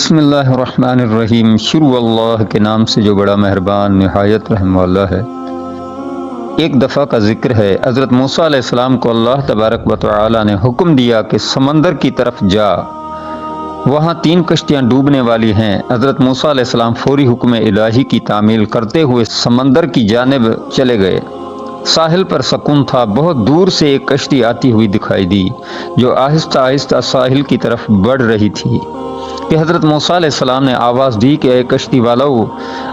بسم اللہ الرحمن الرحیم۔ شروع اللہ کے نام سے جو بڑا مہربان نہایت رحم والا ہے۔ ایک دفعہ کا ذکر ہے، حضرت موسیٰ علیہ السلام کو اللہ تبارک و تعالی نے حکم دیا کہ سمندر کی طرف جا، وہاں 3 کشتیاں ڈوبنے والی ہیں۔ حضرت موسیٰ علیہ السلام فوری حکم الہی کی تعمیل کرتے ہوئے سمندر کی جانب چلے گئے۔ ساحل پر سکون تھا۔ بہت دور سے ایک کشتی آتی ہوئی دکھائی دی جو آہستہ آہستہ ساحل کی طرف بڑھ رہی تھی کہ حضرت موسیٰ علیہ السلام نے آواز دی کہ اے کشتی والو،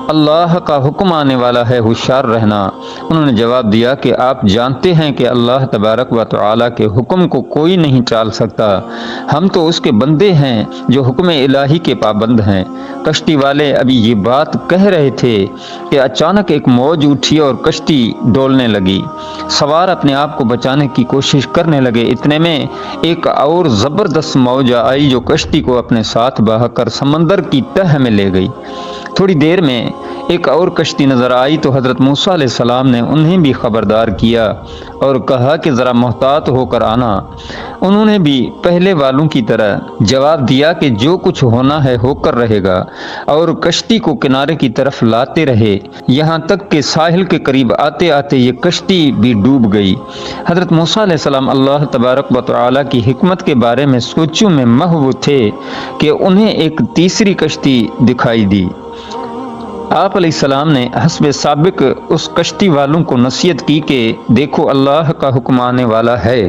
اللہ کا حکم آنے والا ہے، ہوشیار رہنا۔ انہوں نے جواب دیا کہ آپ جانتے ہیں کہ اللہ تبارک و تعالی کے حکم کو کوئی نہیں ٹال سکتا، ہم تو اس کے بندے ہیں جو حکم الہی کے پابند ہیں۔ کشتی والے ابھی یہ بات کہہ رہے تھے کہ اچانک ایک موج اٹھی اور کشتی ڈولنے لگی۔ سوار اپنے آپ کو بچانے کی کوشش کرنے لگے۔ اتنے میں ایک اور زبردست موج آئی جو کشتی کو اپنے ساتھ بہا کر سمندر کی تہ میں لے گئی۔ تھوڑی دیر میں ایک اور کشتی نظر آئی تو حضرت موسیٰ علیہ السلام نے انہیں بھی خبردار کیا اور کہا کہ ذرا محتاط ہو کر آنا۔ انہوں نے بھی پہلے والوں کی طرح جواب دیا کہ جو کچھ ہونا ہے ہو کر رہے گا، اور کشتی کو کنارے کی طرف لاتے رہے، یہاں تک کہ ساحل کے قریب آتے آتے یہ کشتی بھی ڈوب گئی۔ حضرت موسیٰ علیہ السلام اللہ تبارک و تعالی کی حکمت کے بارے میں سوچوں میں محو تھے کہ انہیں ایک تیسری کشتی دکھائی دی۔ آپ علیہ السلام نے حسب سابق اس کشتی والوں کو نصیحت کی کہ دیکھو اللہ کا حکم آنے والا ہے،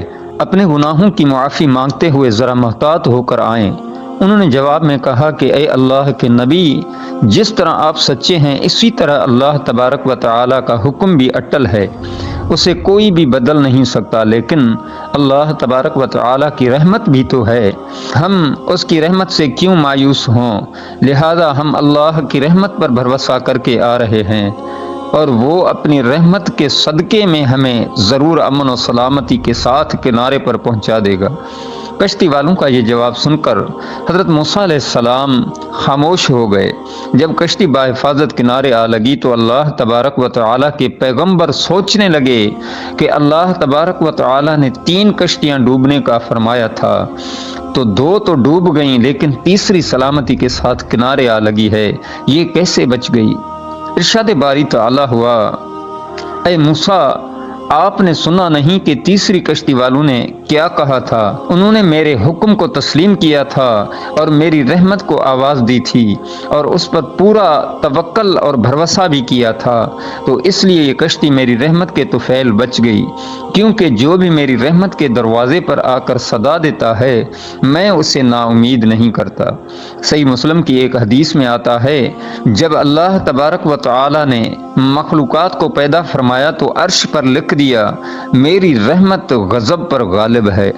اپنے گناہوں کی معافی مانگتے ہوئے ذرا محتاط ہو کر آئیں۔ انہوں نے جواب میں کہا کہ اے اللہ کے نبی، جس طرح آپ سچے ہیں اسی طرح اللہ تبارک و تعالی کا حکم بھی اٹل ہے، اسے کوئی بھی بدل نہیں سکتا، لیکن اللہ تبارک و تعالی کی رحمت بھی تو ہے، ہم اس کی رحمت سے کیوں مایوس ہوں؟ لہذا ہم اللہ کی رحمت پر بھروسہ کر کے آ رہے ہیں، اور وہ اپنی رحمت کے صدقے میں ہمیں ضرور امن و سلامتی کے ساتھ کنارے پر پہنچا دے گا۔ کشتی والوں کا یہ جواب سن کر حضرت موسیٰ علیہ السلام خاموش ہو گئے۔ جب کشتی بحفاظت کنارے آ لگی تو اللہ تبارک و تعالی کے پیغمبر سوچنے لگے کہ اللہ تبارک و تعالی نے 3 کشتیاں ڈوبنے کا فرمایا تھا، تو 2 تو ڈوب گئیں لیکن تیسری سلامتی کے ساتھ کنارے آ لگی ہے، یہ کیسے بچ گئی؟ ارشاد باری تعالی ہوا، اے موسیٰ، آپ نے سنا نہیں کہ تیسری کشتی والوں نے کیا کہا تھا؟ انہوں نے میرے حکم کو تسلیم کیا تھا اور میری رحمت کو آواز دی تھی اور اس پر پورا توکل اور بھروسہ بھی کیا تھا، تو اس لیے یہ کشتی میری رحمت کے طفیل بچ گئی، کیونکہ جو بھی میری رحمت کے دروازے پر آ کر صدا دیتا ہے میں اسے نا امید نہیں کرتا۔ صحیح مسلم کی ایک حدیث میں آتا ہے، جب اللہ تبارک و تعالی نے مخلوقات کو پیدا فرمایا تو عرش پر لکھ دیا، میری رحمت غضب پر غالب ہے۔